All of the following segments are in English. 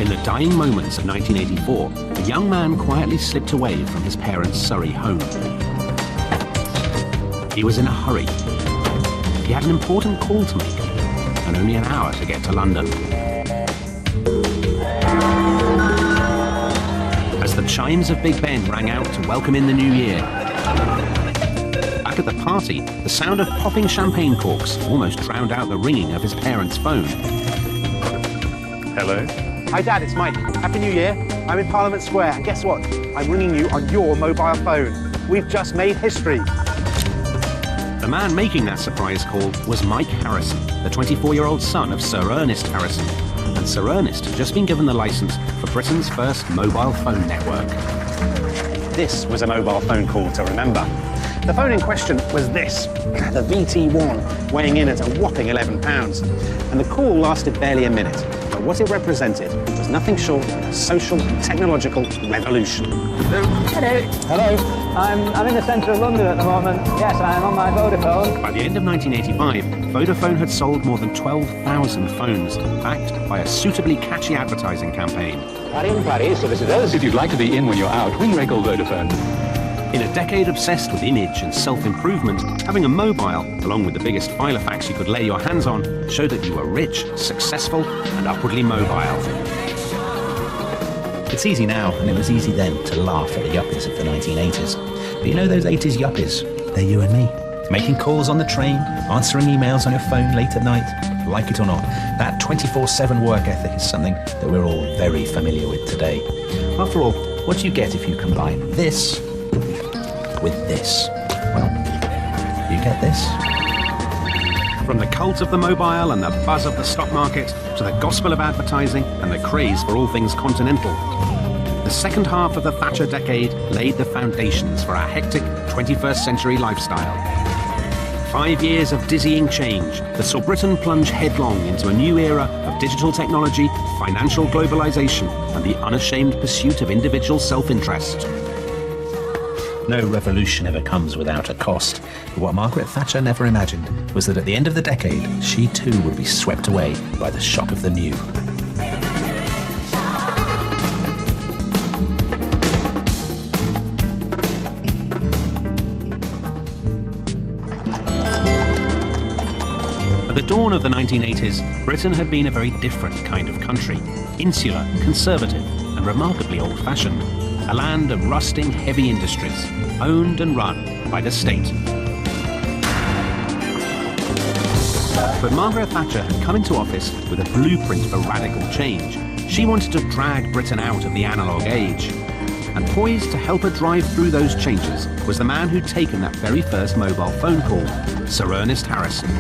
In the dying moments of 1984, a young man quietly slipped away from his parents' Surrey home. He was in a hurry. He had an important call to make, and only an hour to get to London. As the chimes of Big Ben rang out to welcome in the new year, back at the party, the sound of popping champagne corks almost drowned out the ringing of his parents' phone. Hello? Hi Dad, it's Mike. Happy New Year. I'm in Parliament Square, and guess what? I'm ringing you on your mobile phone. We've just made history. The man making that surprise call was Mike Harrison, the 24-year-old son of Sir Ernest Harrison. And Sir Ernest had just been given the license for Britain's first mobile phone network. This was a mobile phone call to remember. The phone in question was this, the VT1, weighing in at a whopping £11. And the call lasted barely a minute. But what it represented was nothing short of a social and technological revolution. Hello. Hello. I'm in the centre of London at the moment. Yes, I'm on my Vodafone. By the end of 1985, Vodafone had sold more than 12,000 phones, backed by a suitably catchy advertising campaign. Paris, solicitors. If you'd like to be in when you're out, ring Recall Vodafone. In a decade obsessed with image and self-improvement, having a mobile, along with the biggest filofax you could lay your hands on, showed that you were rich, successful, and upwardly mobile. It's easy now, and it was easy then, to laugh at the yuppies of the 1980s. But you know those 80s yuppies? They're you and me. Making calls on the train, answering emails on your phone late at night. Like it or not, that 24/7 work ethic is something that we're all very familiar with today. After all, what do you get if you combine this with this? Well, you get this. From the cult of the mobile and the buzz of the stock market, to the gospel of advertising and the craze for all things continental, the second half of the Thatcher decade laid the foundations for our hectic 21st century lifestyle. 5 years of dizzying change that saw Britain plunge headlong into a new era of digital technology, financial globalization, and the unashamed pursuit of individual self-interest. No revolution ever comes without a cost. But what Margaret Thatcher never imagined was that at the end of the decade, she too would be swept away by the shock of the new. At the dawn of the 1980s, Britain had been a very different kind of country. Insular, conservative, and remarkably old-fashioned. A land of rusting heavy industries, owned and run by the state. But Margaret Thatcher had come into office with a blueprint for radical change. She wanted to drag Britain out of the analogue age. And poised to help her drive through those changes was the man who'd taken that very first mobile phone call, Sir Ernest Harrison.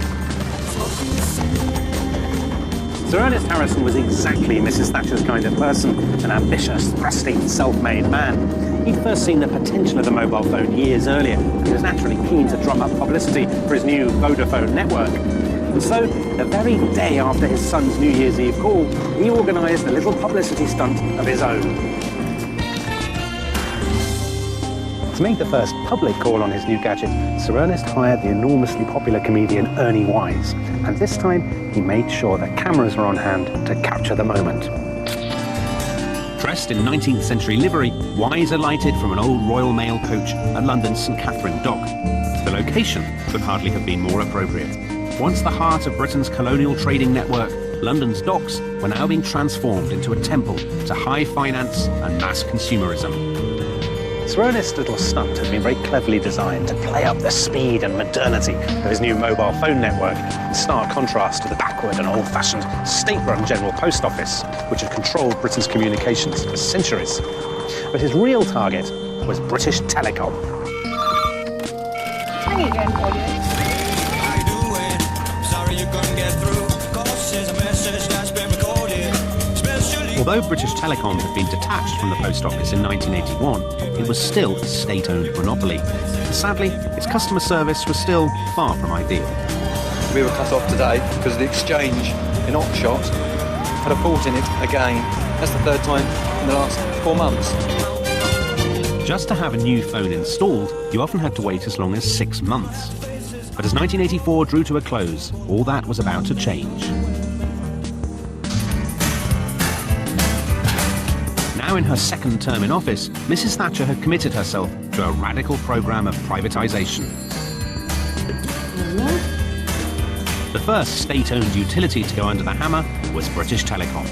Sir Ernest Harrison was exactly Mrs. Thatcher's kind of person, an ambitious, thrusty, self-made man. He'd first seen the potential of the mobile phone years earlier. He was naturally keen to drum up publicity for his new Vodafone network. And so, the very day after his son's New Year's Eve call, he organised a little publicity stunt of his own. To make the first public call on his new gadget, Sir Ernest hired the enormously popular comedian Ernie Wise, and this time he made sure that cameras were on hand to capture the moment. Dressed in 19th century livery, Wise alighted from an old Royal Mail coach at London's St Catherine Dock. The location could hardly have been more appropriate. Once the heart of Britain's colonial trading network, London's docks were now being transformed into a temple to high finance and mass consumerism. Sir Ernest's little stunt had been very cleverly designed to play up the speed and modernity of his new mobile phone network, in stark contrast to the backward and old-fashioned state-run General Post Office, which had controlled Britain's communications for centuries. But his real target was British Telecom. Try again for you. Although British Telecom had been detached from the Post Office in 1981, it was still a state-owned monopoly. And sadly, its customer service was still far from ideal. We were cut off today because the exchange in Oxshott had a fault in it again. That's the third time in the last 4 months. Just to have a new phone installed, you often had to wait as long as 6 months. But as 1984 drew to a close, all that was about to change. Now in her second term in office, Mrs. Thatcher had committed herself to a radical programme of privatisation. The first state-owned utility to go under the hammer was British Telecom,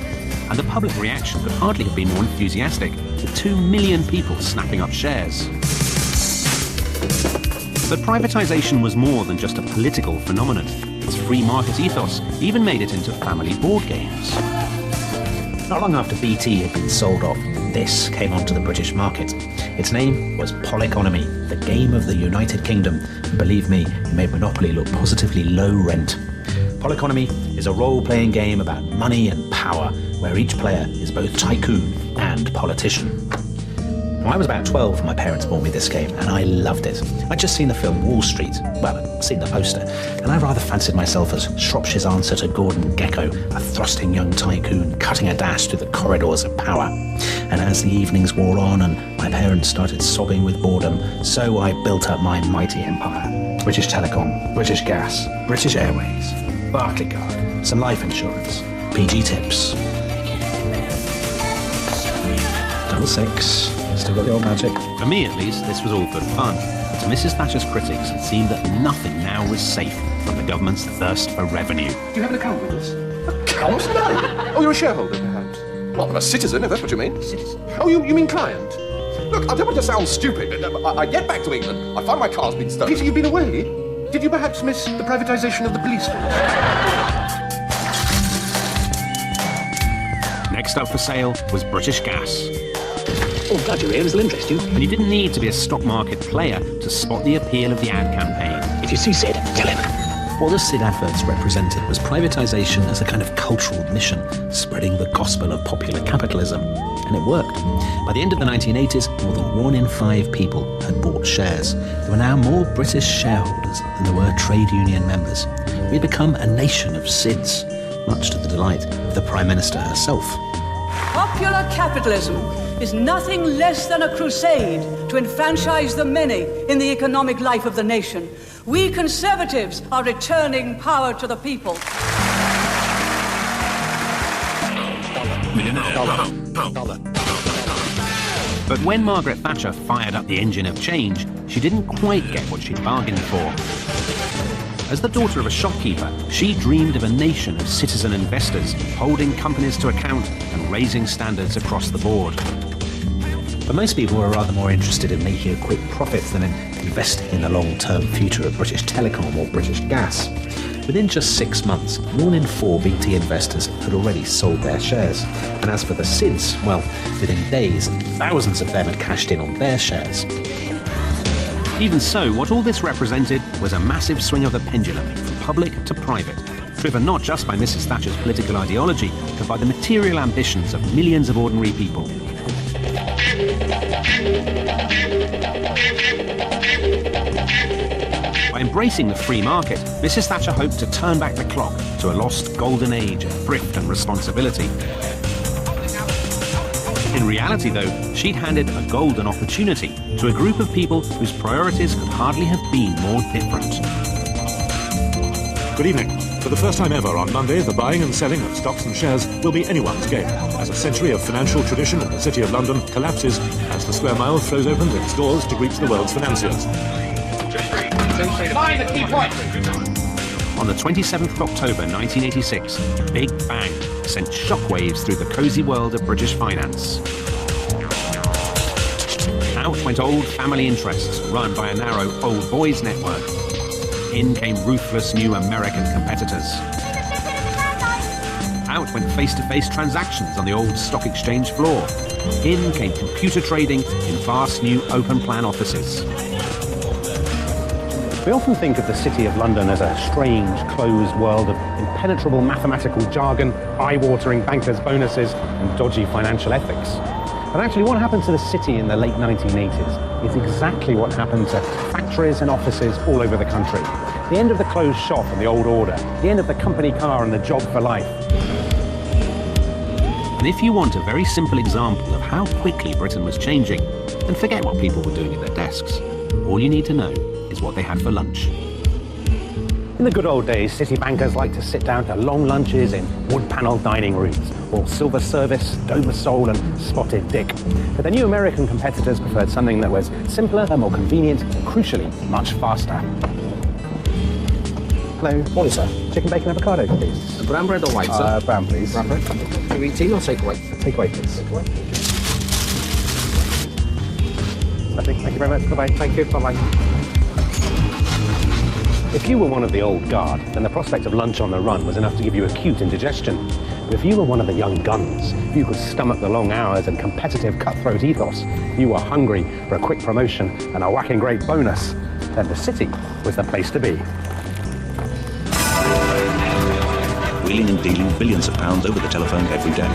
and the public reaction could hardly have been more enthusiastic, with 2 million people snapping up shares. But privatisation was more than just a political phenomenon. Its free market ethos even made it into family board games. Not long after BT had been sold off, this came onto the British market. Its name was Polyconomy, the game of the United Kingdom. And believe me, it made Monopoly look positively low rent. Polyconomy is a role-playing game about money and power, where each player is both tycoon and politician. When I was about 12 when my parents bought me this game, and I loved it. I'd just seen the film Wall Street, well, I'd seen the poster, and I rather fancied myself as Shropshire's answer to Gordon Gekko, a thrusting young tycoon cutting a dash through the corridors of power. And as the evenings wore on and my parents started sobbing with boredom, so I built up my mighty empire. British Telecom, British Gas, British Airways, Barclaycard, some life insurance, PG Tips. 6. Still got the old magic. For me, at least, this was all good fun. But to Mrs. Thatcher's critics, it seemed that nothing now was safe from the government's thirst for revenue. Do you have an account with us? Account? No. Oh, you're a shareholder, perhaps? Well, I'm a citizen, if that's what you mean. Citizen? Oh, you mean client? Look, I don't want to sound stupid. I get back to England. I find my car's been stolen. Peter, you've been away? Did you perhaps miss the privatisation of the police force? Next up for sale was British Gas. Oh, glad you're here. This will interest you. And you didn't need to be a stock market player to spot the appeal of the ad campaign. If you see Sid, tell him. What the SID adverts represented was privatisation as a kind of cultural mission, spreading the gospel of popular capitalism. And it worked. By the end of the 1980s, more than 1 in 5 people had bought shares. There were now more British shareholders than there were trade union members. We'd become a nation of SIDs, much to the delight of the Prime Minister herself. Popular capitalism is nothing less than a crusade to enfranchise the many in the economic life of the nation. We Conservatives are returning power to the people. But when Margaret Thatcher fired up the engine of change, she didn't quite get what she'd bargained for. As the daughter of a shopkeeper, she dreamed of a nation of citizen investors, holding companies to account and raising standards across the board. But most people were rather more interested in making a quick profit than in investing in the long-term future of British Telecom or British Gas. Within just 6 months, 1 in 4 BT investors had already sold their shares. And as for the SIDs, well, within days, thousands of them had cashed in on their shares. Even so, what all this represented was a massive swing of the pendulum from public to private, driven not just by Mrs. Thatcher's political ideology, but by the material ambitions of millions of ordinary people. By embracing the free market, Mrs. Thatcher hoped to turn back the clock to a lost golden age of thrift and responsibility. In reality, though, she'd handed a golden opportunity to a group of people whose priorities could hardly have been more different. Good evening. For the first time ever on Monday, the buying and selling of stocks and shares will be anyone's game, as a century of financial tradition in the City of London collapses as the Square Mile throws open its doors to greet the world's financiers. Mind the key point. On the 27th of October 1986, Big Bang sent shockwaves through the cosy world of British finance. Out went old family interests run by a narrow old boys network. In came ruthless new American competitors. Out went face-to-face transactions on the old stock exchange floor. In came computer trading in vast new open-plan offices. We often think of the City of London as a strange, closed world of impenetrable mathematical jargon, eye-watering bankers' bonuses, and dodgy financial ethics. But actually, what happened to the city in the late 1980s is exactly what happened to factories and offices all over the country. The end of the closed shop and the old order, the end of the company car and the job for life. And if you want a very simple example of how quickly Britain was changing, then forget what people were doing at their desks. All you need to know is what they had for lunch. In the good old days, city bankers liked to sit down to long lunches in wood-panelled dining rooms, all silver service, Dover sole and spotted dick. But the new American competitors preferred something that was simpler, more convenient, and crucially, much faster. Hello. Morning, sir. Chicken, bacon, avocado, please. Brown bread or white, sir? Brown, please. Brown bread. Do you eat tea or takeaway? Takeaway, please. Lovely. Thank you very much. Bye-bye. Thank you. Bye-bye. If you were one of the old guard, then the prospect of lunch on the run was enough to give you acute indigestion. But if you were one of the young guns, if you could stomach the long hours and competitive cutthroat ethos, if you were hungry for a quick promotion and a whacking great bonus, then the city was the place to be. Wheeling and dealing billions of pounds over the telephone every day.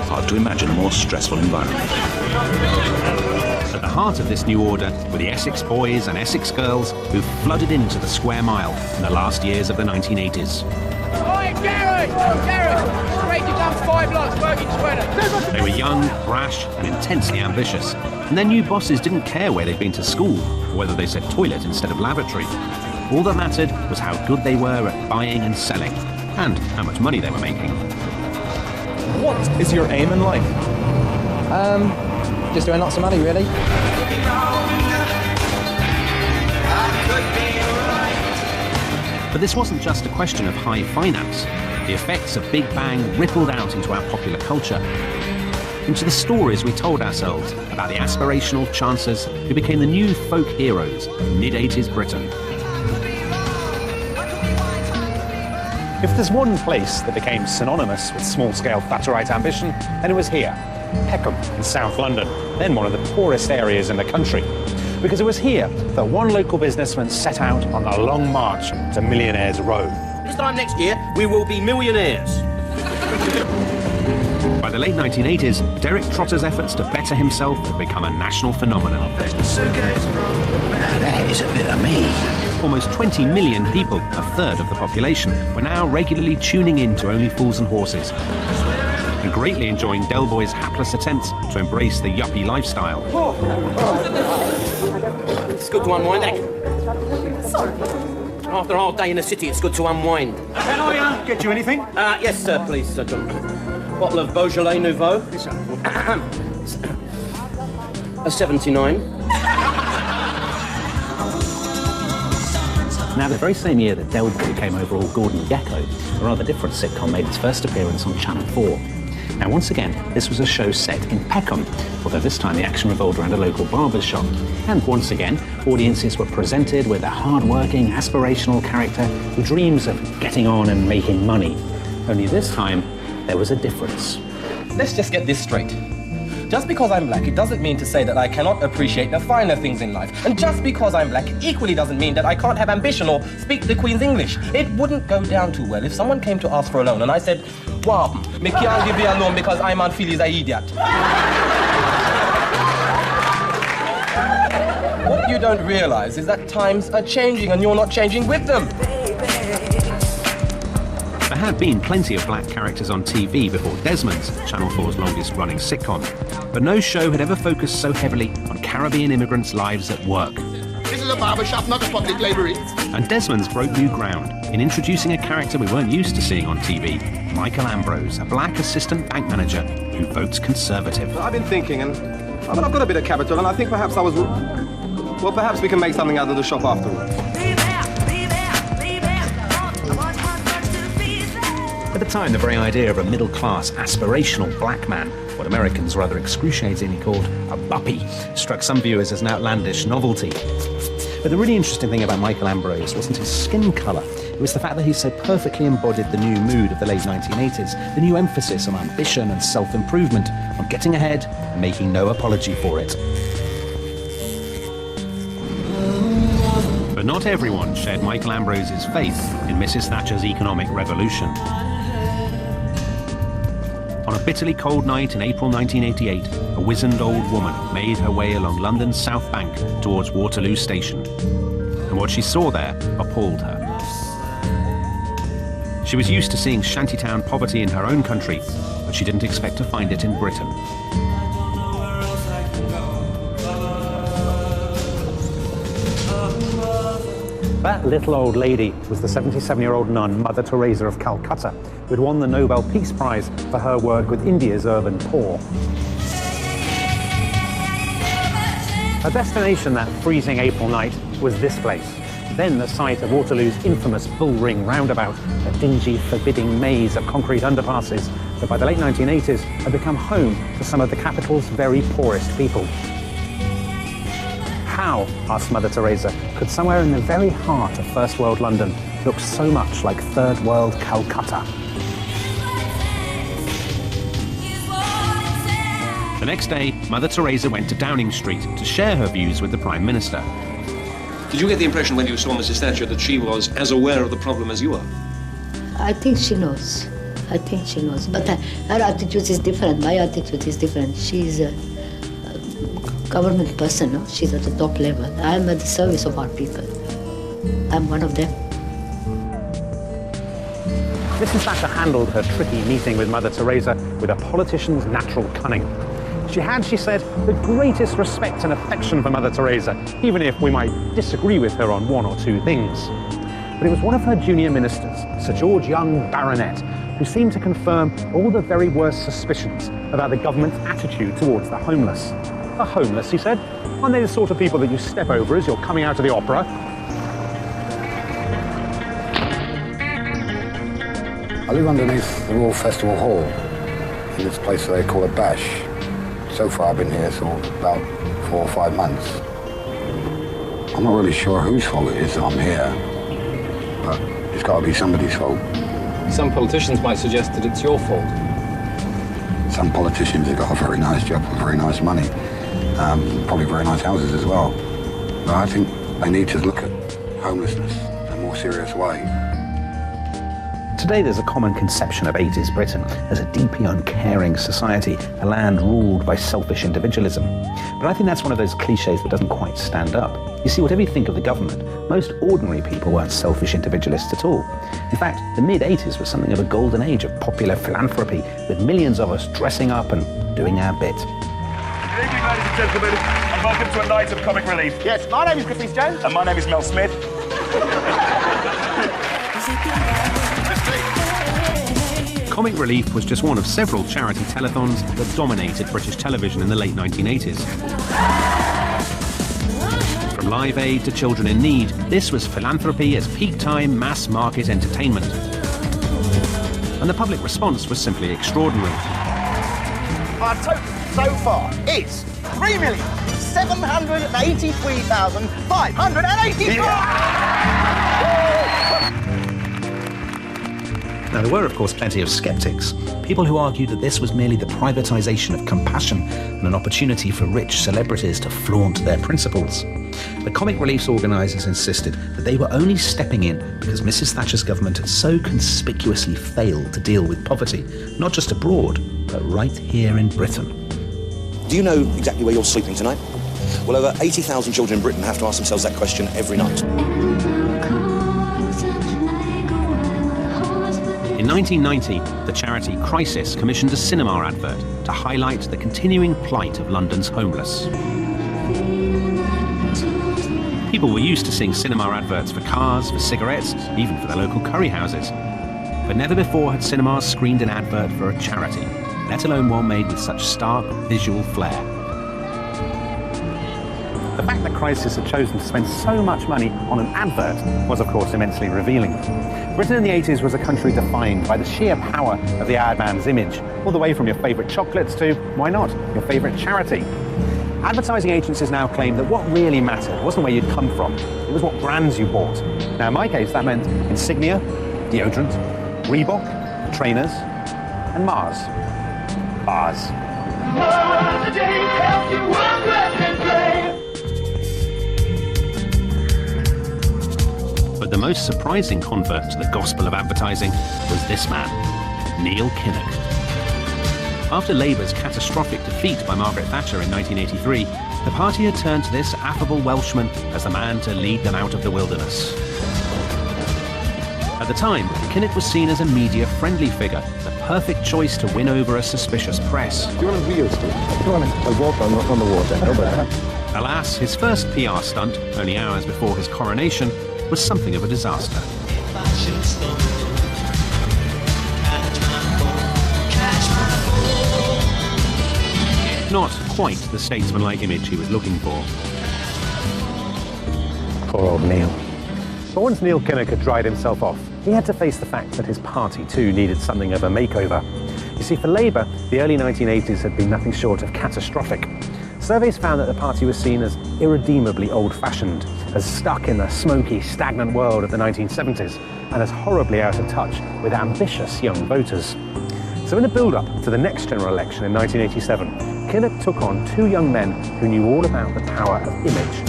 Hard to imagine a more stressful environment. At the heart of this new order were the Essex boys and Essex girls who flooded into the square mile in the last years of the 1980s. Oi, Gary! Gary! Straight you done 5 blocks, working sweater. They were young, brash, and intensely ambitious. And their new bosses didn't care where they'd been to school, or whether they said toilet instead of lavatory. All that mattered was how good they were at buying and selling, and how much money they were making. What is your aim in life? Just doing lots of money, really. But this wasn't just a question of high finance. The effects of Big Bang rippled out into our popular culture, into the stories we told ourselves about the aspirational chancers who became the new folk heroes of mid-80s Britain. If there's one place that became synonymous with small-scale Thatcherite ambition, then it was here, Peckham in South London, then one of the poorest areas in the country. Because it was here that one local businessman set out on the long march to Millionaires Row. This time next year, we will be millionaires. By the late 1980s, Derek Trotter's efforts to better himself had become a national phenomenon. That is a bit of me. Almost 20 million people, a third of the population, were now regularly tuning in to Only Fools and Horses, and greatly enjoying Del Boy's hapless attempts to embrace the yuppie lifestyle. It's good to unwind, eh? Sorry. After a hard day in the city, it's good to unwind. Can I get you anything? Yes, sir, please, Sir John. Bottle of Beaujolais Nouveau. Yes, sir. A 79. Now, the very same year that Del Boy came over all Gordon Gekko, a rather different sitcom made its first appearance on Channel 4. Now, once again, this was a show set in Peckham, although this time the action revolved around a local barber's shop. And once again, audiences were presented with a hard-working, aspirational character who dreams of getting on and making money. Only this time, there was a difference. Let's just get this straight. Just because I'm black, it doesn't mean to say that I cannot appreciate the finer things in life. And just because I'm black, it equally doesn't mean that I can't have ambition or speak the Queen's English. It wouldn't go down too well if someone came to ask for a loan and I said, "Wow, me can't give you a loan because I man feel is an idiot." What you don't realize is that times are changing and you're not changing with them. There had been plenty of black characters on TV before Desmond's, Channel 4's longest-running sitcom, but no show had ever focused so heavily on Caribbean immigrants' lives at work. This is a barber shop, not a public library. And Desmond's broke new ground in introducing a character we weren't used to seeing on TV, Michael Ambrose, a black assistant bank manager who votes Conservative. I've been thinking, and I've got a bit of capital, and I think perhaps perhaps we can make something out of the shop after all. At the time, the very idea of a middle-class, aspirational black man, what Americans rather excruciatingly called a buppy, struck some viewers as an outlandish novelty. But the really interesting thing about Michael Ambrose wasn't his skin colour. It was the fact that he so perfectly embodied the new mood of the late 1980s, the new emphasis on ambition and self-improvement, on getting ahead and making no apology for it. But not everyone shared Michael Ambrose's faith in Mrs. Thatcher's economic revolution. On a bitterly cold night in April 1988, a wizened old woman made her way along London's South Bank towards Waterloo Station. And what she saw there appalled her. She was used to seeing shantytown poverty in her own country, but she didn't expect to find it in Britain. That little old lady was the 77-year-old nun, Mother Teresa of Calcutta, who had won the Nobel Peace Prize for her work with India's urban poor. Her destination that freezing April night was this place, then the site of Waterloo's infamous Bull Ring roundabout, a dingy, forbidding maze of concrete underpasses that by the late 1980s had become home to some of the capital's very poorest people. How, asked Mother Teresa, could somewhere in the very heart of First World London look so much like Third World Calcutta? The next day, Mother Teresa went to Downing Street to share her views with the Prime Minister. Did you get the impression when you saw Mrs. Thatcher that she was as aware of the problem as you are? I think she knows. I think she knows. But her attitude is different. My attitude is different. She's a government person, no? She's at the top level. I'm at the service of our people. I'm one of them. Mrs. Thatcher handled her tricky meeting with Mother Teresa with a politician's natural cunning. She had, she said, the greatest respect and affection for Mother Teresa, even if we might disagree with her on one or two things. But it was one of her junior ministers, Sir George Young Baronet, who seemed to confirm all the very worst suspicions about the government's attitude towards the homeless. The homeless, he said, aren't they the sort of people that you step over as you're coming out of the opera? I live underneath the Royal Festival Hall, in this place that they call a bash. So far I've been here for about 4 or 5 months. I'm not really sure whose fault it is that I'm here, but it's got to be somebody's fault. Some politicians might suggest that it's your fault. Some politicians have got a very nice job and very nice money, probably very nice houses as well. But I think they need to look at homelessness in a more serious way. Today there's a common conception of 80s Britain as a deeply uncaring society, a land ruled by selfish individualism. But I think that's one of those cliches that doesn't quite stand up. You see, whatever you think of the government, most ordinary people weren't selfish individualists at all. In fact, the mid-80s was something of a golden age of popular philanthropy, with millions of us dressing up and doing our bit. Good evening, ladies and gentlemen, and welcome to a night of comic relief. Yes, my name is Griffith Jones. And my name is Mel Smith. Comic Relief was just one of several charity telethons that dominated British television in the late 1980s. From Live Aid to Children in Need, this was philanthropy as peak-time mass-market entertainment. And the public response was simply extraordinary. Our total so far is 3,783,584! Now, there were, of course, plenty of skeptics, people who argued that this was merely the privatisation of compassion and an opportunity for rich celebrities to flaunt their principles. The Comic Relief's organisers insisted that they were only stepping in because Mrs. Thatcher's government had so conspicuously failed to deal with poverty, not just abroad, but right here in Britain. Do you know exactly where you're sleeping tonight? Well, over 80,000 children in Britain have to ask themselves that question every night. In 1990, the charity Crisis commissioned a cinema advert to highlight the continuing plight of London's homeless. People were used to seeing cinema adverts for cars, for cigarettes, even for their local curry houses. But never before had cinemas screened an advert for a charity, let alone one made with such stark visual flair. The fact that Crisis had chosen to spend so much money on an advert was, of course, immensely revealing. Britain in the 80s was a country defined by the sheer power of the ad man's image, all the way from your favourite chocolates to, why not, your favourite charity. Advertising agencies now claim that what really mattered wasn't where you'd come from, it was what brands you bought. Now, in my case, that meant Insignia, deodorant, Reebok, trainers, and Mars. Bars. But the most surprising convert to the gospel of advertising was this man, Neil Kinnock. After Labour's catastrophic defeat by Margaret Thatcher in 1983, the party had turned to this affable Welshman as the man to lead them out of the wilderness. At the time, Kinnock was seen as a media-friendly figure, the perfect choice to win over a suspicious press. Do you want a video, Steve? Do you want a walk on the water? Alas, his first PR stunt, only hours before his coronation, was something of a disaster. Not quite the statesmanlike image he was looking for. Poor old Neil. But once Neil Kinnock had dried himself off, he had to face the fact that his party too needed something of a makeover. You see, for Labour, the early 1980s had been nothing short of catastrophic. Surveys found that the party was seen as irredeemably old-fashioned, as stuck in the smoky, stagnant world of the 1970s, and as horribly out of touch with ambitious young voters. So in the build-up to the next general election in 1987, Kinnock took on two young men who knew all about the power of image.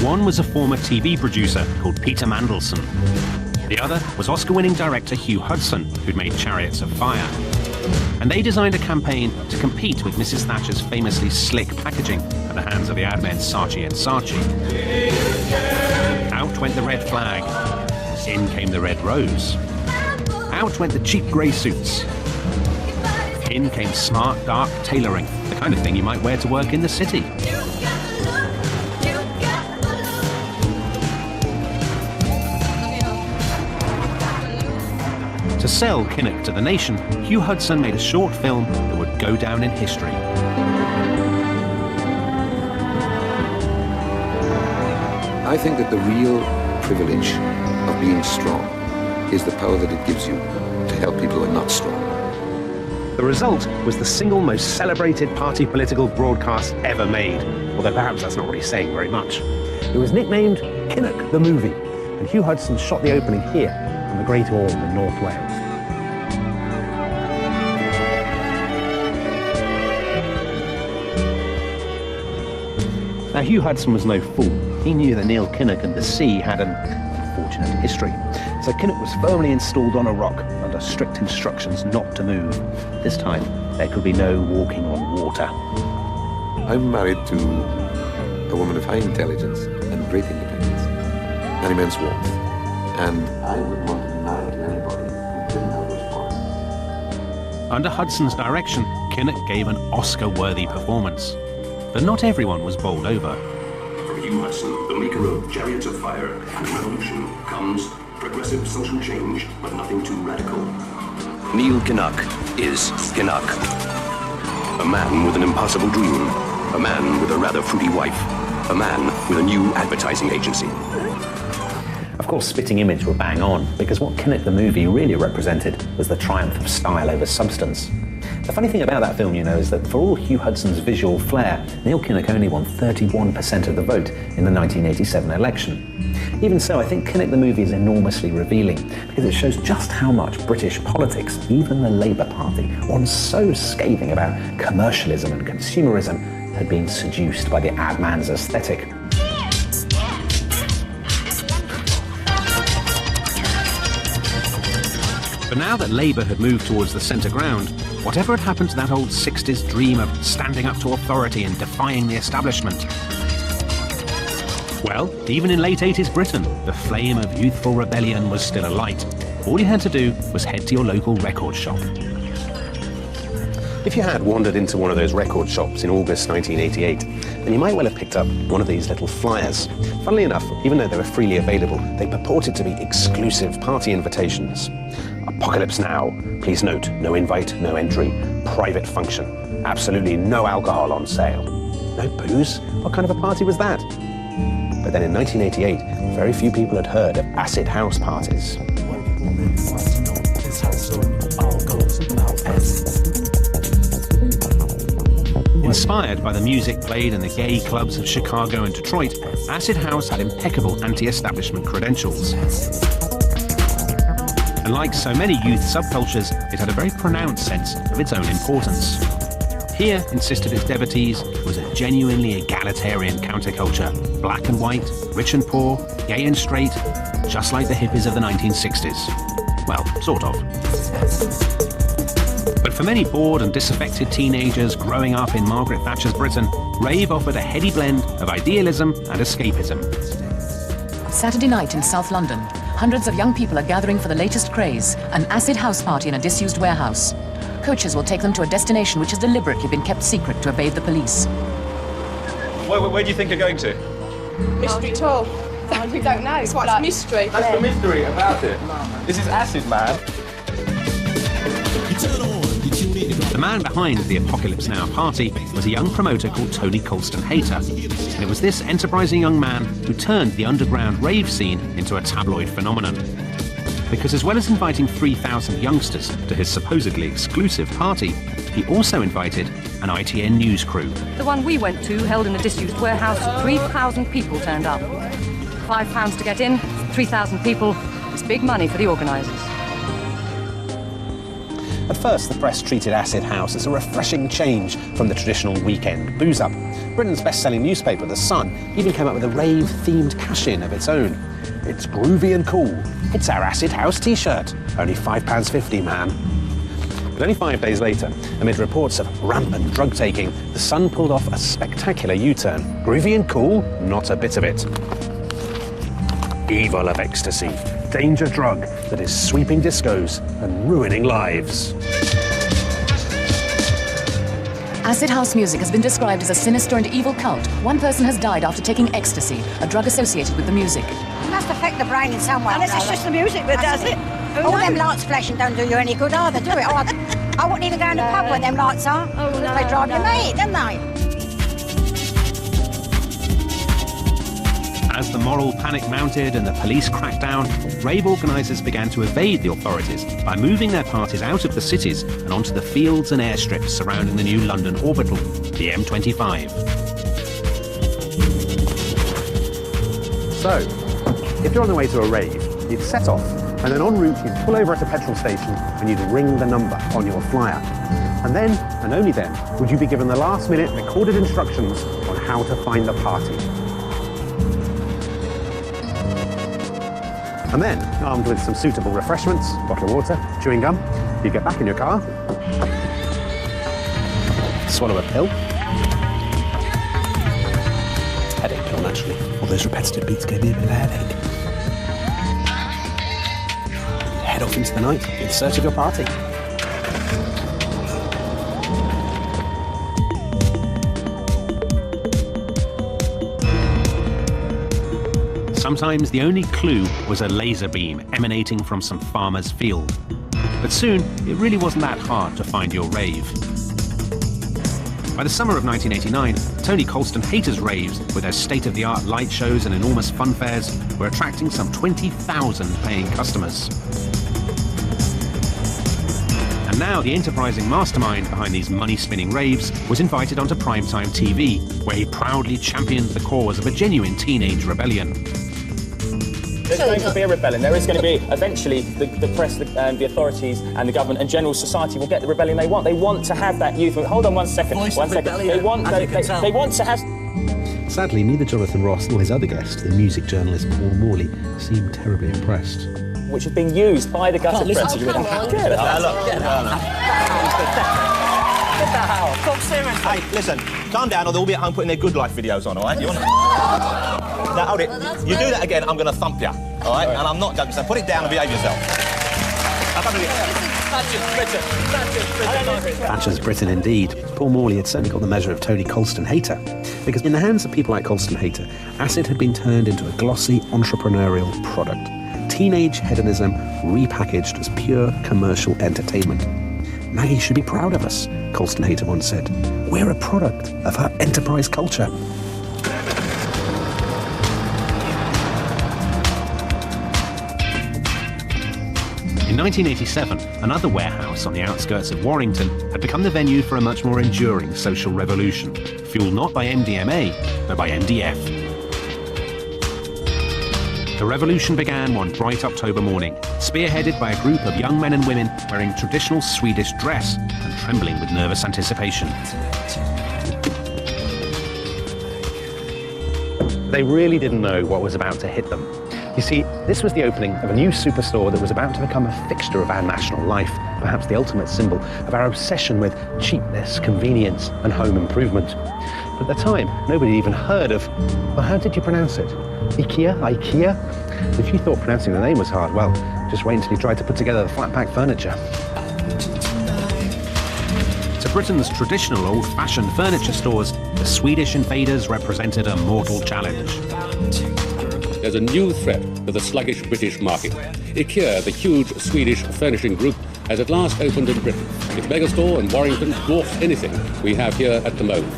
One was a former TV producer called Peter Mandelson. The other was Oscar-winning director Hugh Hudson, who'd made Chariots of Fire. And they designed a campaign to compete with Mrs. Thatcher's famously slick packaging at the hands of the ad men Saatchi and Saatchi. Out went the red flag. In came the red rose. Out went the cheap grey suits. In came smart, dark tailoring, the kind of thing you might wear to work in the city. To sell Kinnock to the nation, Hugh Hudson made a short film that would go down in history. I think that the real privilege of being strong is the power that it gives you to help people who are not strong. The result was the single most celebrated party political broadcast ever made, although perhaps that's not really saying very much. It was nicknamed Kinnock the Movie, and Hugh Hudson shot the opening here on the Great Hall in North Wales. Now, Hugh Hudson was no fool. He knew that Neil Kinnock and the sea had an unfortunate history. So Kinnock was firmly installed on a rock under strict instructions not to move. This time, there could be no walking on water. I'm married to a woman of high intelligence and great independence and immense warmth. And I wouldn't want to be married to anybody who didn't have those qualities. Under Hudson's direction, Kinnock gave an Oscar-worthy performance. But not everyone was bowled over. From Hugh Hudson, the maker of Chariots of Fire and Revolution, comes progressive social change, but nothing too radical. Neil Kinnock is Kinnock. A man with an impossible dream. A man with a rather fruity wife. A man with a new advertising agency. Of course, Spitting Image were bang on, because what Kinnock the Movie really represented was the triumph of style over substance. The funny thing about that film, you know, is that for all Hugh Hudson's visual flair, Neil Kinnock only won 31% of the vote in the 1987 election. Even so, I think Kinnock the Movie is enormously revealing, because it shows just how much British politics, even the Labour Party, once so scathing about commercialism and consumerism, had been seduced by the ad man's aesthetic. But now that Labour had moved towards the centre ground, whatever had happened to that old 60s dream of standing up to authority and defying the establishment? Well, even in late 80s Britain, the flame of youthful rebellion was still alight. All you had to do was head to your local record shop. If you had wandered into one of those record shops in August 1988, then you might well have picked up one of these little flyers. Funnily enough, even though they were freely available, they purported to be exclusive party invitations. Apocalypse Now. Please note, no invite, no entry. Private function. Absolutely no alcohol on sale. No booze? What kind of a party was that? But then in 1988, very few people had heard of acid house parties. Inspired by the music played in the gay clubs of Chicago and Detroit, acid house had impeccable anti-establishment credentials. And like so many youth subcultures, it had a very pronounced sense of its own importance. Here, insisted its devotees, was a genuinely egalitarian counterculture, black and white, rich and poor, gay and straight, just like the hippies of the 1960s. Well, sort of. But for many bored and disaffected teenagers growing up in Margaret Thatcher's Britain, rave offered a heady blend of idealism and escapism. Saturday night in South London, hundreds of young people are gathering for the latest craze, an acid house party in a disused warehouse. Coaches will take them to a destination which has deliberately been kept secret to evade the police. Where do you think you're going to? Mystery at all. We don't know. It's what's mystery. That's the mystery about it. This is acid, man. The man behind the Apocalypse Now party was a young promoter called Tony Colston Hayter. And it was this enterprising young man who turned the underground rave scene into a tabloid phenomenon. Because as well as inviting 3,000 youngsters to his supposedly exclusive party, he also invited an ITN news crew. The one we went to, held in a disused warehouse, 3,000 people turned up. £5 to get in, 3,000 people. It's big money for the organisers. At first, the press treated Acid House as a refreshing change from the traditional weekend booze-up. Britain's best-selling newspaper, The Sun, even came up with a rave-themed cash-in of its own. It's groovy and cool. It's our Acid House T-shirt. Only £5.50, man. But only 5 days later, amid reports of rampant drug-taking, The Sun pulled off a spectacular U-turn. Groovy and cool? Not a bit of it. Evil of ecstasy. Danger drug that is sweeping discos and ruining lives. Acid house music has been described as a sinister and evil cult. One person has died after taking ecstasy, a drug associated with the music. It must affect the brain in some way. Unless it's just the music that does it. All them lights flashing don't do you any good either, do it? I wouldn't even go in the pub where them lights are. Oh, no, they drive you no. mad, don't they? As the moral panic mounted and the police cracked down, rave organisers began to evade the authorities by moving their parties out of the cities and onto the fields and airstrips surrounding the new London orbital, the M25. So, if you're on the way to a rave, you'd set off, and then en route you'd pull over at a petrol station and you'd ring the number on your flyer. And then, and only then, would you be given the last-minute recorded instructions on how to find the party. And then, armed with some suitable refreshments, bottle of water, chewing gum, you get back in your car, swallow a pill. Headache pill, naturally. All those repetitive beats gave me a bit of a headache. Head off into the night in search of your party. Sometimes the only clue was a laser beam emanating from some farmer's field. But soon, it really wasn't that hard to find your rave. By the summer of 1989, Tony Colston Hayter's raves, with their state-of-the-art light shows and enormous fun fairs, were attracting some 20,000 paying customers. And now the enterprising mastermind behind these money-spinning raves was invited onto primetime TV, where he proudly championed the cause of a genuine teenage rebellion. There's going to be a rebellion. There is going to be, eventually, the press, the authorities and the government and general society will get the rebellion they want. They want to have that youth. Hold on one second. They want to have... Sadly, neither Jonathan Ross nor his other guest, the music journalist Paul Morley, seemed terribly impressed. Which is being used by the gutter press. Get the hell. Talk seriously. Hey, listen, calm down or they'll be at home putting their good life videos on, all right? You want to... Now, hold it. You do that again, I'm going to thump you, all right? And I'm not joking, so put it down and behave yourself. Thatcher's Britain indeed. Paul Morley had certainly got the measure of Tony Colston Hayter, because in the hands of people like Colston Hayter, acid had been turned into a glossy entrepreneurial product. Teenage hedonism repackaged as pure commercial entertainment. Maggie should be proud of us, Colston Hayter once said. We're a product of her enterprise culture. In 1987, another warehouse on the outskirts of Warrington had become the venue for a much more enduring social revolution, fueled not by MDMA, but by MDF. The revolution began one bright October morning, spearheaded by a group of young men and women wearing traditional Swedish dress and trembling with nervous anticipation. They really didn't know what was about to hit them. You see, this was the opening of a new superstore that was about to become a fixture of our national life, perhaps the ultimate symbol of our obsession with cheapness, convenience, and home improvement. But at the time, nobody even heard of, well, how did you pronounce it? IKEA? If you thought pronouncing the name was hard, well, just wait until you tried to put together the flat-pack furniture. To Britain's traditional old-fashioned furniture stores, the Swedish invaders represented a mortal challenge. There's a new threat to the sluggish British market. IKEA, the huge Swedish furnishing group, has at last opened in Britain. Its megastore in Warrington dwarfs anything we have here at the moment.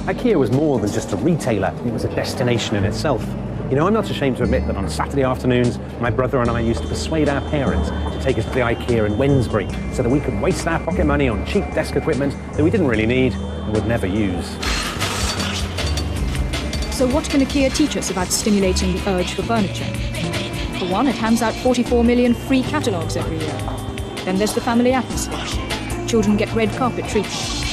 IKEA was more than just a retailer, it was a destination in itself. You know, I'm not ashamed to admit that on Saturday afternoons, my brother and I used to persuade our parents to take us to the IKEA in Wednesbury so that we could waste our pocket money on cheap desk equipment that we didn't really need and would never use. So what can IKEA teach us about stimulating the urge for furniture? For one, it hands out 44 million free catalogues every year. Then there's the family atmosphere. Children get red carpet treatment.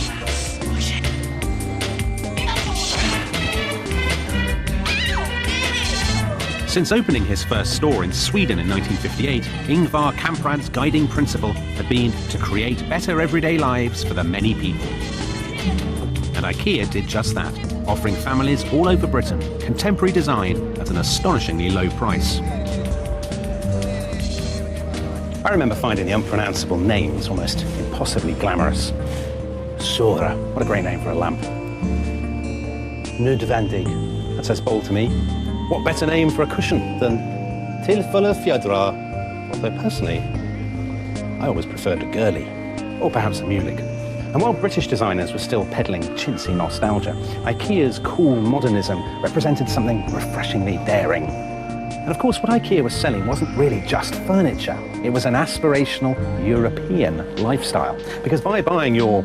Since opening his first store in Sweden in 1958, Ingvar Kamprad's guiding principle had been to create better everyday lives for the many people. And IKEA did just that, offering families all over Britain contemporary design at an astonishingly low price. I remember finding the unpronounceable names almost impossibly glamorous. Sora, what a great name for a lamp. Nödvändig, that says bold to me. What better name for a cushion than Tillfälle Fjädrar? Although personally, I always preferred a girly, or perhaps a Munich. And while British designers were still peddling chintzy nostalgia, IKEA's cool modernism represented something refreshingly daring. And of course, what IKEA was selling wasn't really just furniture. It was an aspirational European lifestyle. Because by buying your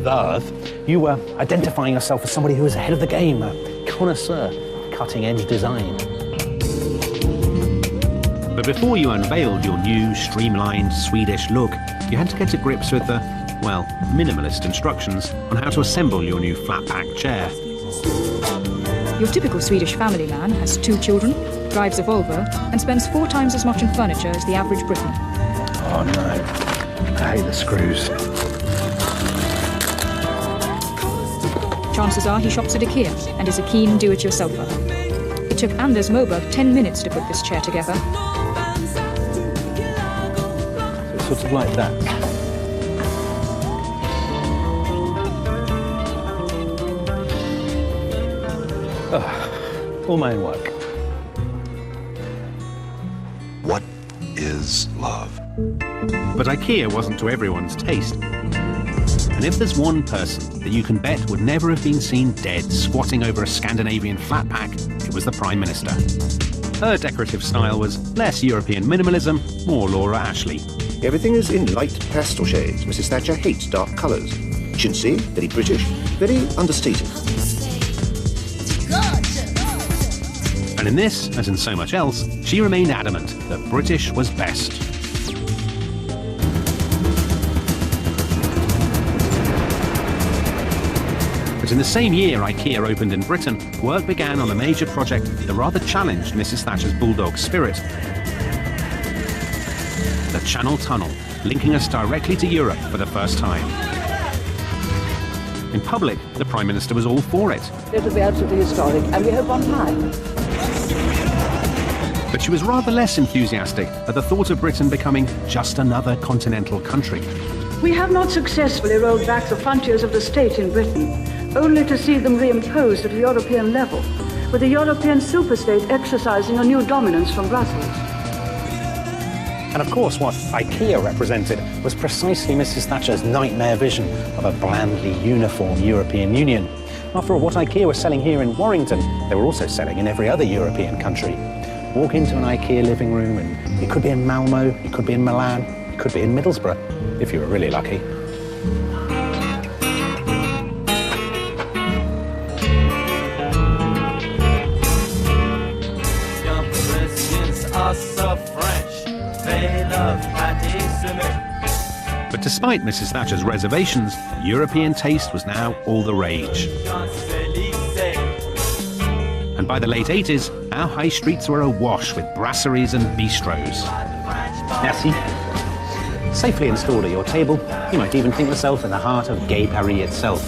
Verve, you were identifying yourself as somebody who was ahead of the game, a connoisseur, cutting-edge design. But before you unveiled your new, streamlined Swedish look, you had to get to grips with the, well, minimalist instructions on how to assemble your new flat-pack chair. Your typical Swedish family man has 2 children, drives a Volvo, and spends 4 times as much in furniture as the average Briton. Oh no, I hate the screws. Chances are he shops at IKEA and is a keen do-it-yourselfer. It took Anders Moberg 10 minutes to put this chair together. So sort of like that. Oh, all my own work. What is love? But IKEA wasn't to everyone's taste. And if there's one person that you can bet would never have been seen dead squatting over a Scandinavian flat pack, it was the Prime Minister. Her decorative style was less European minimalism, more Laura Ashley. Everything is in light pastel shades. Mrs. Thatcher hates dark colours. Chintzy, very British, very understated. And in this, as in so much else, she remained adamant that British was best. But in the same year IKEA opened in Britain, work began on a major project that rather challenged Mrs. Thatcher's bulldog spirit. The Channel Tunnel, linking us directly to Europe for the first time. In public, the Prime Minister was all for it. It will be absolutely historic, and we hope on time. But she was rather less enthusiastic at the thought of Britain becoming just another continental country. We have not successfully rolled back the frontiers of the state in Britain, only to see them reimposed at a European level, with the European superstate exercising a new dominance from Brussels. And of course, what IKEA represented was precisely Mrs. Thatcher's nightmare vision of a blandly uniform European Union. After all, what IKEA was selling here in Warrington, they were also selling in every other European country. Walk into an IKEA living room and it could be in Malmo, it could be in Milan, it could be in Middlesbrough, if you were really lucky. But despite Mrs. Thatcher's reservations, European taste was now all the rage. And by the late 80s, our high streets were awash with brasseries and bistros. Merci. Safely installed at your table, you might even think yourself in the heart of Gay Paris itself.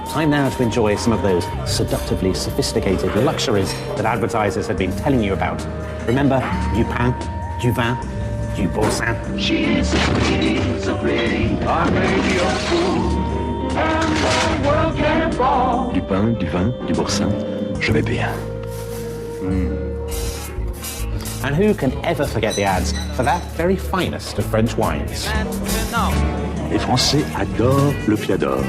Time now to enjoy some of those seductively sophisticated luxuries that advertisers had been telling you about. Remember, du pain, du vin, du beau sang. She's so pretty, I may be a fool, and the world can't fall. Du pain, du vin, du boursin, je vais bien. And who can ever forget the ads for that very finest of French wines? Les Français adorent le Pied-d'Or.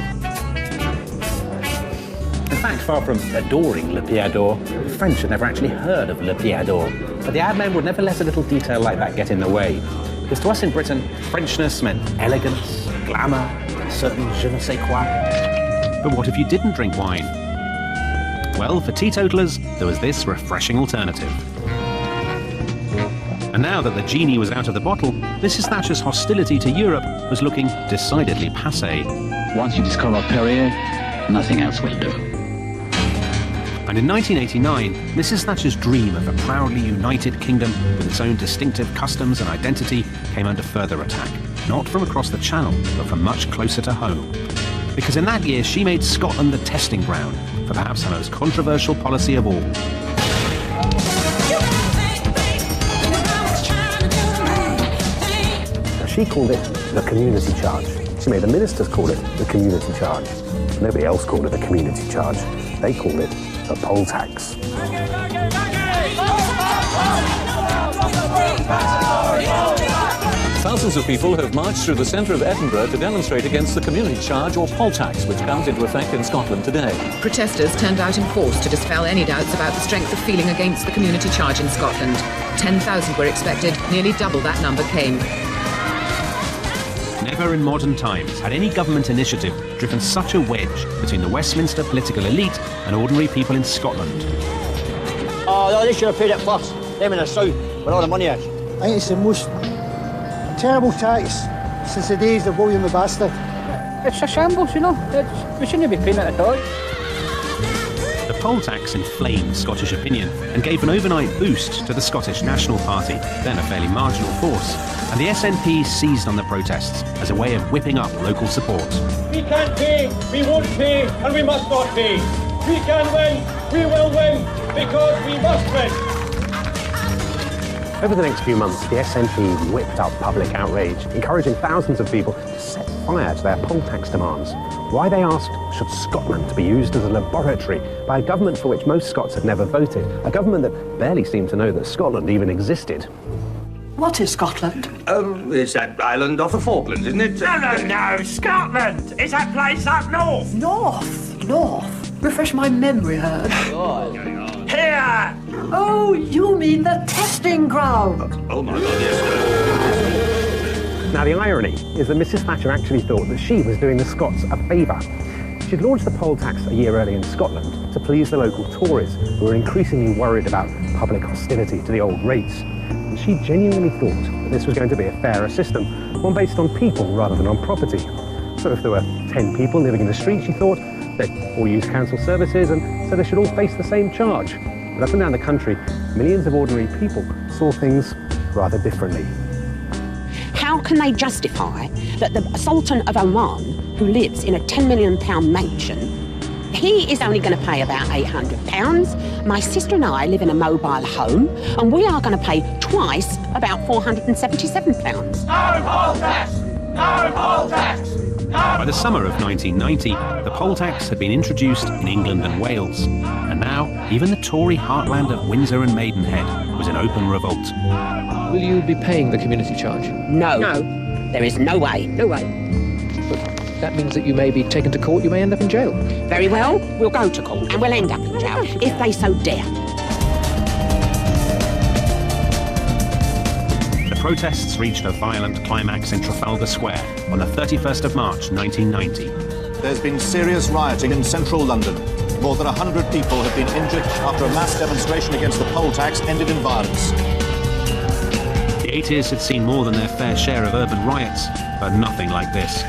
In fact, far from adoring Le Pied-d'Or, the French had never actually heard of Le Pied-d'Or. But the ad men would never let a little detail like that get in the way. Because to us in Britain, Frenchness meant elegance, glamour, a certain je ne sais quoi. But what if you didn't drink wine? Well, for teetotalers, there was this refreshing alternative. And now that the genie was out of the bottle, Mrs. Thatcher's hostility to Europe was looking decidedly passé. Once you discover Perrier, nothing else will do. And in 1989, Mrs. Thatcher's dream of a proudly united kingdom with its own distinctive customs and identity came under further attack, not from across the Channel, but from much closer to home. Because in that year, she made Scotland the testing ground for perhaps her most controversial policy of all. She called it the community charge. She made the ministers call it the community charge. Nobody else called it the community charge. They called it the poll tax. Thousands of people have marched through the centre of Edinburgh to demonstrate against the community charge or poll tax, which comes into effect in Scotland today. Protesters turned out in force to dispel any doubts about the strength of feeling against the community charge in Scotland. 10,000 were expected, nearly double that number came. Never in modern times had any government initiative driven such a wedge between the Westminster political elite and ordinary people in Scotland. Oh, they should have paid it first. Them in the south, where all the money is. I think it's the most terrible tax since the days of William the Bastard. It's a shambles, you know. We shouldn't be paying it at all. The poll tax inflamed Scottish opinion and gave an overnight boost to the Scottish National Party, then a fairly marginal force. And the SNP seized on the protests as a way of whipping up local support. We can't pay, we won't pay, and we must not pay. We can win, we will win, because we must win. Over the next few months, the SNP whipped up public outrage, encouraging thousands of people to set fire to their poll tax demands. Why, they asked, should Scotland be used as a laboratory by a government for which most Scots had never voted, a government that barely seemed to know that Scotland even existed? What is Scotland? It's that island off the Falklands, isn't it? No, Scotland! It's that place up north! North? Refresh my memory, Herd. Here! Oh, you mean the testing ground? Oh my God, yes, sir. Now, the irony is that Mrs. Thatcher actually thought that she was doing the Scots a favour. She'd launched the poll tax a year early in Scotland to please the local Tories, who were increasingly worried about public hostility to the old rates. And she genuinely thought that this was going to be a fairer system, one based on people rather than on property. So if there were 10 people living in the street, she thought they'd all use council services, and so they should all face the same charge. But up and down the country, millions of ordinary people saw things rather differently. How can they justify that the Sultan of Oman, who lives in a £10 million mansion, he is only going to pay about £800. My sister and I live in a mobile home, and we are going to pay twice about £477. No poll tax! No poll tax! By the summer of 1990, the poll tax had been introduced in England and Wales, and now even the Tory heartland of Windsor and Maidenhead was in open revolt. Will you be paying the community charge? No. There is no way. No way. But that means that you may be taken to court, you may end up in jail. Very well, we'll go to court and we'll end up in jail, if they so dare. The protests reached a violent climax in Trafalgar Square on the 31st of March 1990. There's been serious rioting in central London. More than 100 people have been injured after a mass demonstration against the poll tax ended in violence. The 80s had seen more than their fair share of urban riots, but nothing like this.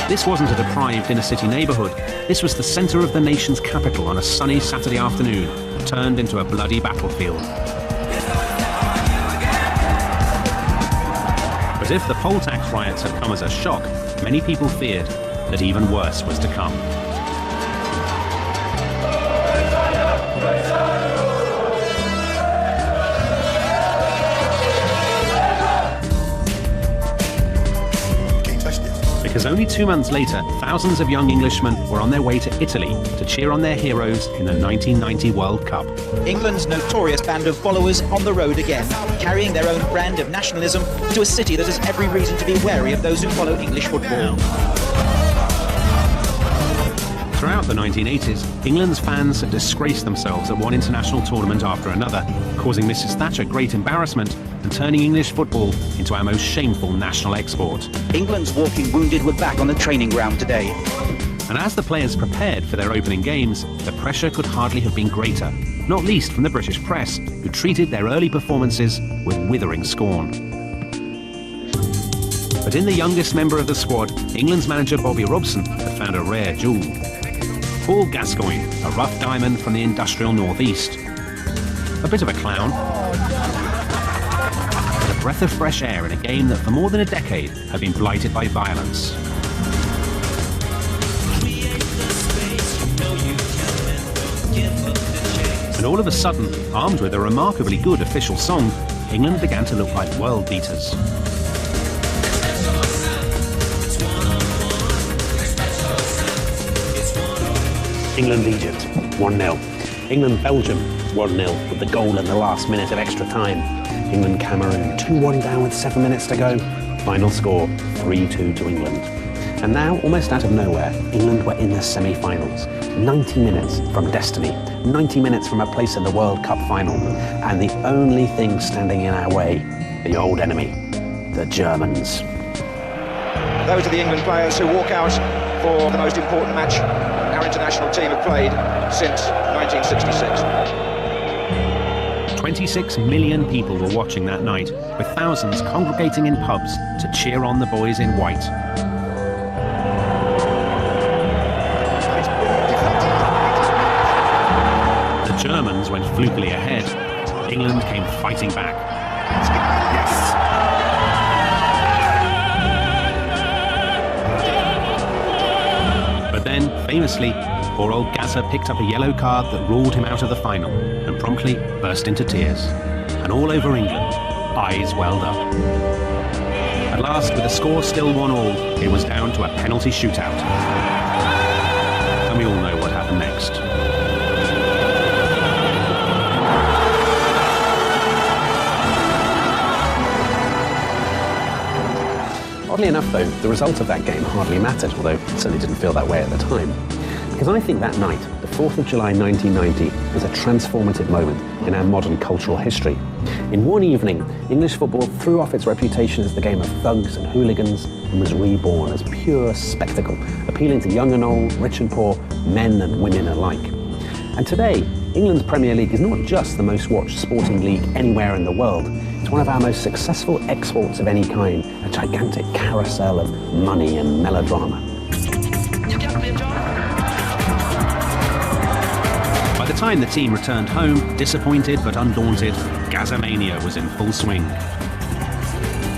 This wasn't a deprived inner-city neighbourhood. This was the centre of the nation's capital on a sunny Saturday afternoon, turned into a bloody battlefield. But if the poll tax riots had come as a shock, many people feared that even worse was to come. Because only 2 months later, thousands of young Englishmen were on their way to Italy to cheer on their heroes in the 1990 World Cup. England's notorious band of followers on the road again, carrying their own brand of nationalism to a city that has every reason to be wary of those who follow English football. Throughout the 1980s, England's fans had disgraced themselves at one international tournament after another, causing Mrs. Thatcher great embarrassment and turning English football into our most shameful national export. England's walking wounded were back on the training ground today. And as the players prepared for their opening games, the pressure could hardly have been greater, not least from the British press, who treated their early performances with withering scorn. But in the youngest member of the squad, England's manager Bobby Robson had found a rare jewel. Paul Gascoigne, a rough diamond from the industrial northeast. A bit of a clown, but a breath of fresh air in a game that for more than a decade had been blighted by violence. And all of a sudden, armed with a remarkably good official song, England began to look like world beaters. England-Egypt, 1-0. England-Belgium, 1-0, with the goal in the last minute of extra time. England-Cameroon, 2-1 down with 7 minutes to go. Final score, 3-2 to England. And now, almost out of nowhere, England were in the semi-finals. 90 minutes from destiny, 90 minutes from a place in the World Cup final. And the only thing standing in our way, the old enemy, the Germans. Those are the England players who walk out for the most important match our international team have played since 1966. 26 million people were watching that night, with thousands congregating in pubs to cheer on the boys in white. The Germans went flukily ahead. England came fighting back. Yes! But then, famously, poor old Gazza picked up a yellow card that ruled him out of the final and promptly burst into tears. And all over England, eyes welled up. At last, with the score still 1-1, it was down to a penalty shootout. And we all know what happened next. Oddly enough, though, the result of that game hardly mattered, although it certainly didn't feel that way at the time. Because I think that night, the 4th of July 1990, was a transformative moment in our modern cultural history. In one evening, English football threw off its reputation as the game of thugs and hooligans and was reborn as pure spectacle, appealing to young and old, rich and poor, men and women alike. And today, England's Premier League is not just the most watched sporting league anywhere in the world. It's one of our most successful exports of any kind, a gigantic carousel of money and melodrama. By the time the team returned home, disappointed but undaunted, Gazamania was in full swing.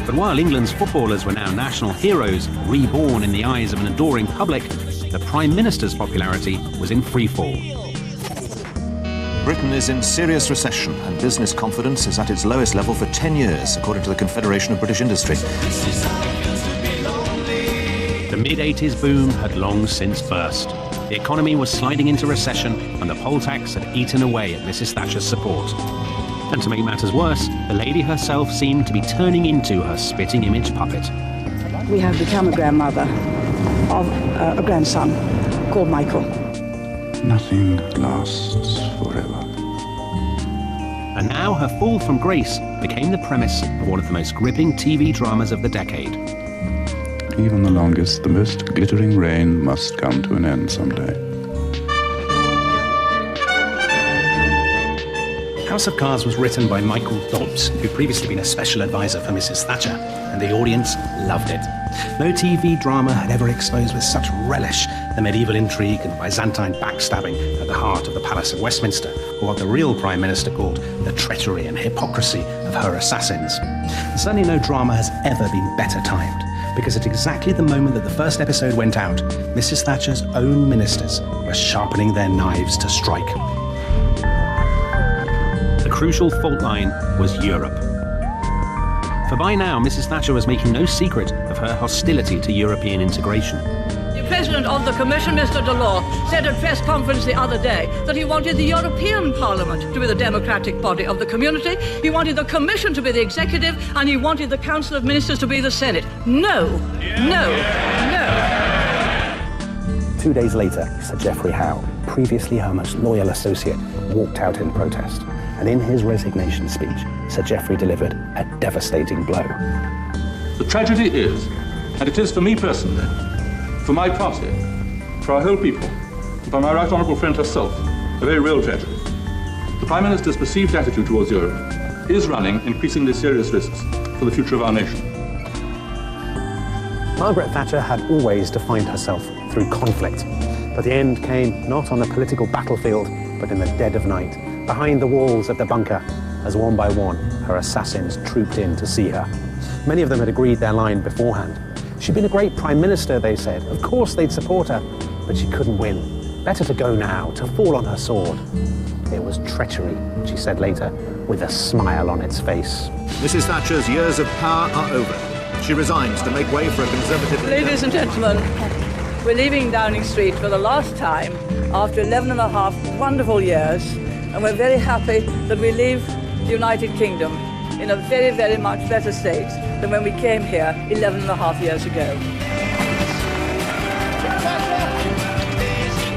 But while England's footballers were now national heroes, reborn in the eyes of an adoring public, the Prime Minister's popularity was in freefall. Britain is in serious recession and business confidence is at its lowest level for 10 years, according to the Confederation of British Industry. The mid-80s boom had long since burst. The economy was sliding into recession and the poll tax had eaten away at Mrs. Thatcher's support. And to make matters worse, the lady herself seemed to be turning into her spitting image puppet. We have become a grandmother of a grandson called Michael. Nothing lasts forever. And now her fall from grace became the premise of one of the most gripping TV dramas of the decade. Even the longest, the most glittering reign must come to an end someday. House of Cards was written by Michael Dobbs, who'd previously been a special advisor for Mrs. Thatcher, and the audience loved it. No TV drama had ever exposed with such relish the medieval intrigue and Byzantine backstabbing at the heart of the Palace of Westminster, or what the real Prime Minister called the treachery and hypocrisy of her assassins. And certainly no drama has ever been better timed, because at exactly the moment that the first episode went out, Mrs. Thatcher's own ministers were sharpening their knives to strike. The crucial fault line was Europe. For by now, Mrs. Thatcher was making no secret of her hostility to European integration. The President of the Commission, Mr. Delors, said at press conference the other day that he wanted the European Parliament to be the democratic body of the community, he wanted the Commission to be the executive, and he wanted the Council of Ministers to be the Senate. No, no, no. 2 days later, Sir Geoffrey Howe, previously her most loyal associate, walked out in protest. And in his resignation speech, Sir Geoffrey delivered a devastating blow. The tragedy is, and it is for me personally, for my party, for our whole people, and for my right honourable friend herself, a very real tragedy. The Prime Minister's perceived attitude towards Europe is running increasingly serious risks for the future of our nation. Margaret Thatcher had always defined herself through conflict, but the end came not on a political battlefield, but in the dead of night, behind the walls of the bunker, as one by one her assassins trooped in to see her. Many of them had agreed their line beforehand. She'd been a great Prime Minister, they said. Of course they'd support her, but she couldn't win. Better to go now, to fall on her sword. It was treachery, she said later, with a smile on its face. Mrs. Thatcher's years of power are over. She resigns to make way for a Conservative leader. Ladies and gentlemen, we're leaving Downing Street for the last time after 11.5 wonderful years, and we're very happy that we leave the United Kingdom in a very, very much better state than when we came here 11.5 years ago.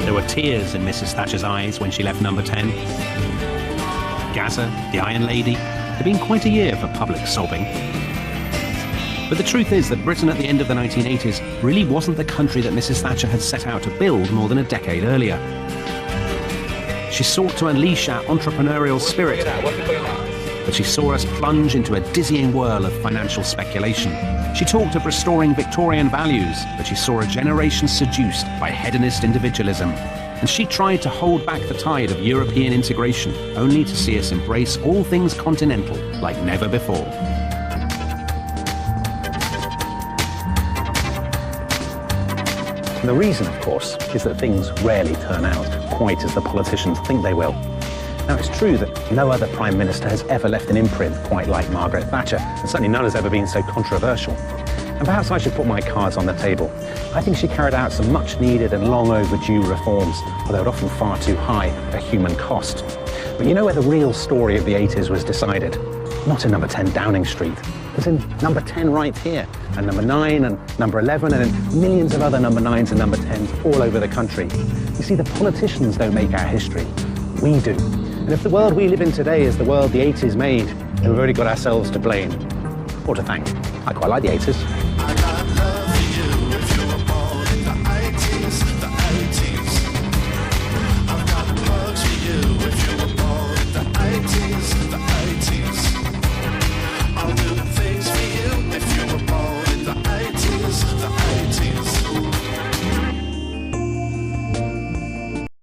There were tears in Mrs. Thatcher's eyes when she left Number 10. Gaza, the Iron Lady, had been quite a year for public sobbing. But the truth is that Britain at the end of the 1980s really wasn't the country that Mrs. Thatcher had set out to build more than a decade earlier. She sought to unleash our entrepreneurial spirit, but she saw us plunge into a dizzying whirl of financial speculation. She talked of restoring Victorian values, but she saw a generation seduced by hedonist individualism. And she tried to hold back the tide of European integration, only to see us embrace all things continental like never before. And the reason, of course, is that things rarely turn out quite as the politicians think they will. Now, it's true that no other Prime Minister has ever left an imprint quite like Margaret Thatcher, and certainly none has ever been so controversial. And perhaps I should put my cards on the table. I think she carried out some much-needed and long-overdue reforms, although often far too high a human cost. But you know where the real story of the 80s was decided? Not in Number 10 Downing Street. It was in Number 10 right here, and Number 9 and Number 11, and in millions of other Number 9s and Number 10s all over the country. You see, the politicians don't make our history. We do. And if the world we live in today is the world the 80s made, then we've already got ourselves to blame. Or to thank. I quite like the 80s.